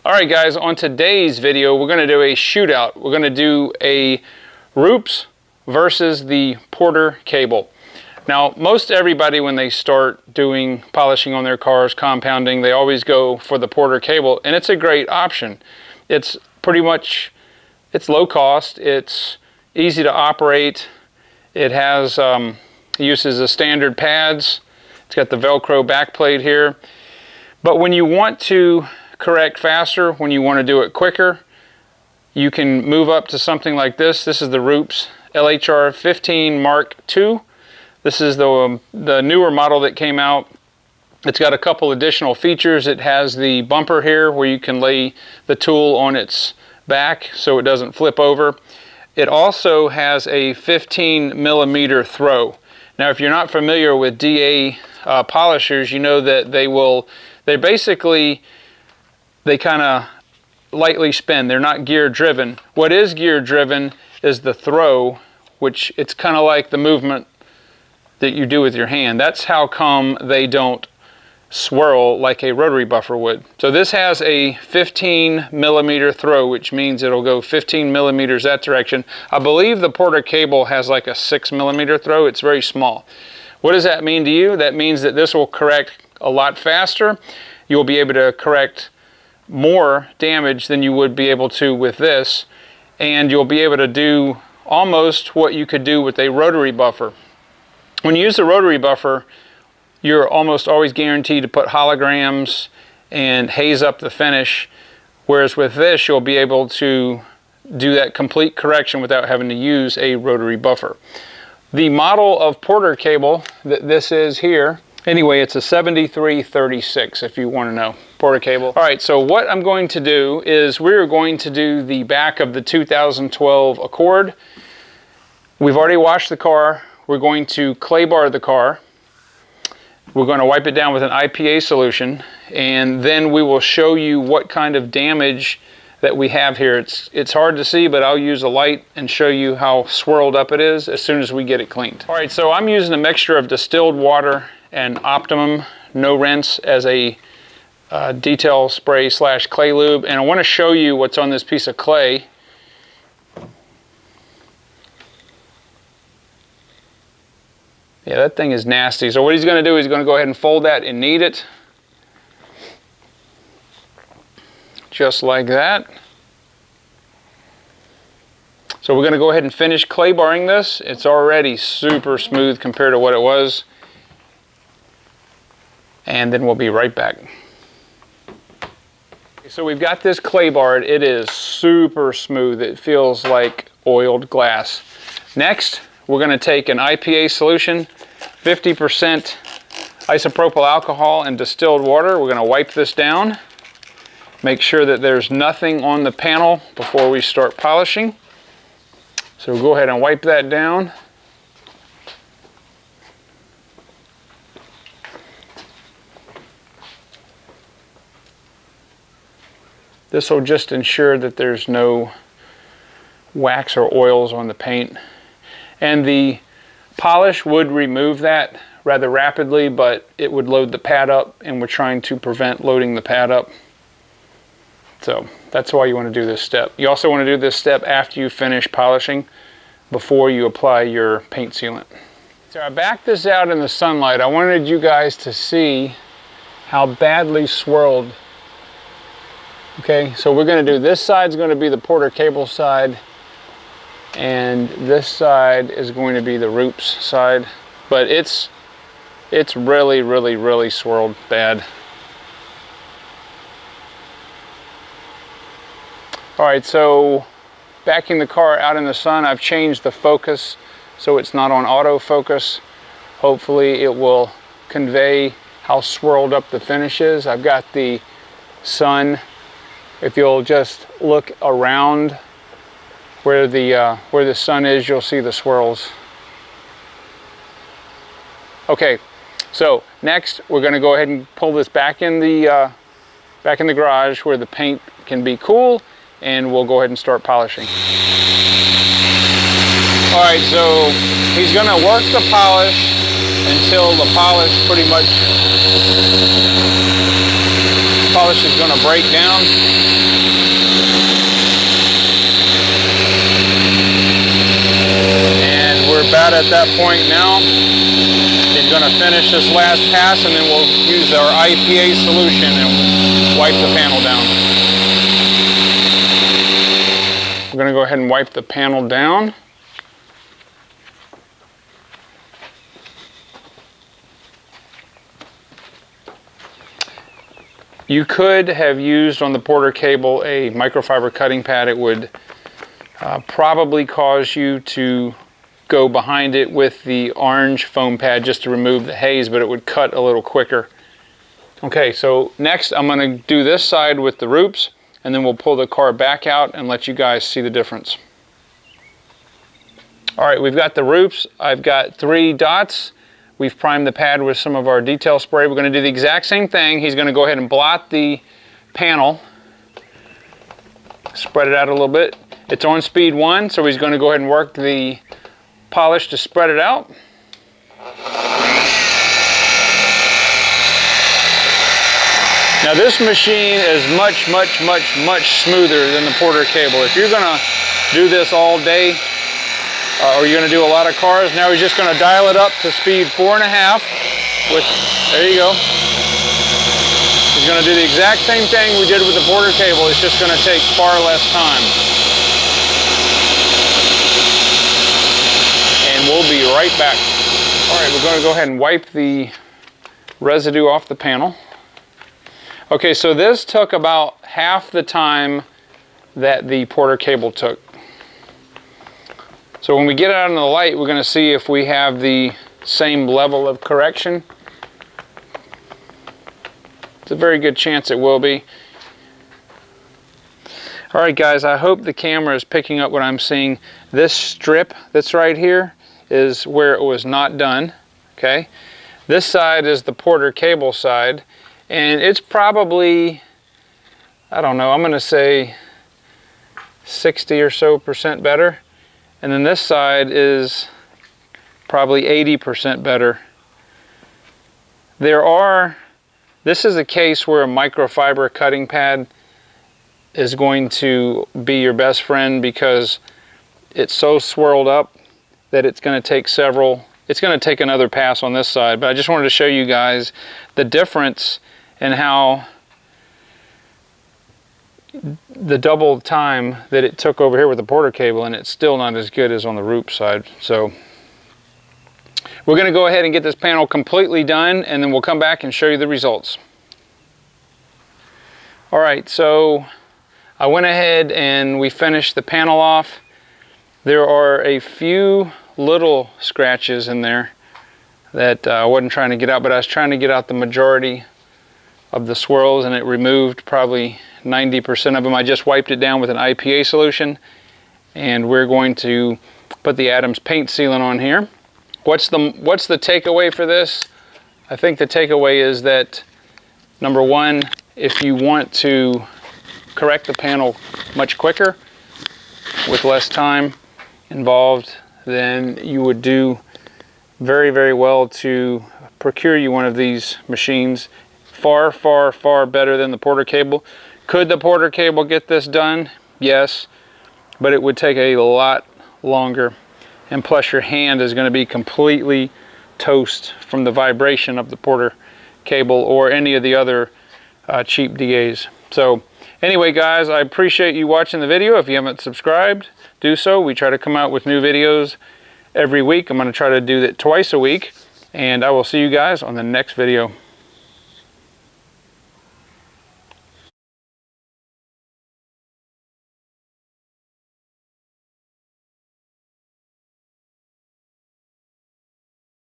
Alright guys, on today's video we're going to do a shootout. We're going to do a Rupes versus the Porter cable. Now most everybody when they start doing polishing on their cars, compounding, they always go for the Porter cable, and it's a great option. It's pretty much, it's low cost, it's easy to operate, it has uses the standard pads, it's got the Velcro backplate here. But when you want to correct faster, when you want to do it quicker, you can move up to something like this. This is the Rupes LHR 15 Mark II. This is the newer model that came out. It's got a couple additional features. It has the bumper here where you can lay the tool on its back so it doesn't flip over. It also has a 15mm throw. Now if you're not familiar with DA polishers, you know that they kind of lightly spin. They're not gear driven. What is gear driven is the throw, which it's kind of like the movement that you do with your hand. That's how come they don't swirl like a rotary buffer would. So this has a 15mm throw, which means it'll go 15mm that direction. I believe the Porter cable has like a 6mm throw. It's very small. What does that mean to you? That means that this will correct a lot faster. You'll be able to correct more damage than you would be able to with this, and you'll be able to do almost what you could do with a rotary buffer. When you use a rotary buffer, you're almost always guaranteed to put holograms and haze up the finish, whereas with this you'll be able to do that complete correction without having to use a rotary buffer. The model of Porter cable that this is here, anyway, it's a 7336 if you want to know, Porter cable. Alright, so what I'm going to do is we're going to do the back of the 2012 Accord. We've already washed the car. We're going to clay bar the car. We're going to wipe it down with an IPA solution, and then we will show you what kind of damage that we have here. It's hard to see, but I'll use a light and show you how swirled up it is as soon as we get it cleaned. Alright, so I'm using a mixture of distilled water and Optimum no rinse as a detail spray / clay lube, and I want to show you what's on this piece of clay. Yeah, that thing is nasty. So what he's going to do is he's going to go ahead and fold that and knead it just like that. So we're going to go ahead and finish clay barring this. It's already super smooth compared to what it was. And then we'll be right back. So we've got this clay barred. It is super smooth. It feels like oiled glass. Next, we're going to take an IPA solution, 50% isopropyl alcohol and distilled water. We're going to wipe this down. Make sure that there's nothing on the panel before we start polishing. So we'll go ahead and wipe that down. This will just ensure that there's no wax or oils on the paint. And the polish would remove that rather rapidly, but it would load the pad up, and we're trying to prevent loading the pad up. So that's why you want to do this step. You also want to do this step after you finish polishing, before you apply your paint sealant. So I backed this out in the sunlight. I wanted you guys to see how badly swirled. Okay, so we're going to do, this side's going to be the Porter cable side, and this side is going to be the Rupes side, but it's really, really, really swirled bad. Alright, so backing the car out in the sun, I've changed the focus so it's not on autofocus. Hopefully it will convey how swirled up the finish is. I've got the sun. If you'll just look around where the sun is, you'll see the swirls. Okay, so next we're going to go ahead and pull this back in the garage where the paint can be cool, and we'll go ahead and start polishing. All right, so he's going to work the polish until the polish pretty much polish is going to break down. And we're about at that point now. He's going to finish this last pass, and then we'll use our IPA solution and wipe the panel down. We're going to go ahead and wipe the panel down. You could have used on the Porter cable a microfiber cutting pad. It would probably cause you to go behind it with the orange foam pad just to remove the haze, but it would cut a little quicker. Okay, so next I'm going to do this side with the Rupes, and then we'll pull the car back out and let you guys see the difference. Alright, we've got the Rupes. I've got 3 dots. We've primed the pad with some of our detail spray. We're going to do the exact same thing. He's going to go ahead and blot the panel. Spread it out a little bit. It's on speed 1, so he's going to go ahead and work the polish to spread it out. Now this machine is much smoother than the Porter cable. If you're going to do this all day, or you're going to do a lot of cars, now he's just going to dial it up to speed 4.5. There you go. He's going to do the exact same thing we did with the Porter cable. It's just going to take far less time. And we'll be right back. All right, we're going to go ahead and wipe the residue off the panel. Okay, so this took about half the time that the Porter cable took. So when we get out into the light, we're going to see if we have the same level of correction. It's a very good chance it will be. Alright guys, I hope the camera is picking up what I'm seeing. This strip that's right here is where it was not done. Okay, this side is the Porter cable side, and it's probably, I don't know, I'm going to say 60% or so better. And then this side is probably 80% better. This is a case where a microfiber cutting pad is going to be your best friend, because it's so swirled up that it's going to take another pass on this side. But I just wanted to show you guys the difference in how the double time that it took over here with the Porter cable, and it's still not as good as on the Rupes side. So we're going to go ahead and get this panel completely done, and then we'll come back and show you the results. Alright, so I went ahead and we finished the panel off. There are a few little scratches in there that I wasn't trying to get out, but I was trying to get out the majority of the swirls, and it removed probably 90% of them. I just wiped it down with an IPA solution, and we're going to put the Adams paint sealant on here. What's the takeaway for this? I think the takeaway is that, number one, if you want to correct the panel much quicker with less time involved, then you would do very well to procure you one of these machines. Far better than the Porter cable. Could the Porter cable get this done? Yes, but it would take a lot longer, and plus your hand is going to be completely toast from the vibration of the Porter cable or any of the other cheap DAs. So anyway guys, I appreciate you watching the video. If you haven't subscribed, do so. We try to come out with new videos every week. I'm going to try to do that twice a week, and I will see you guys on the next video.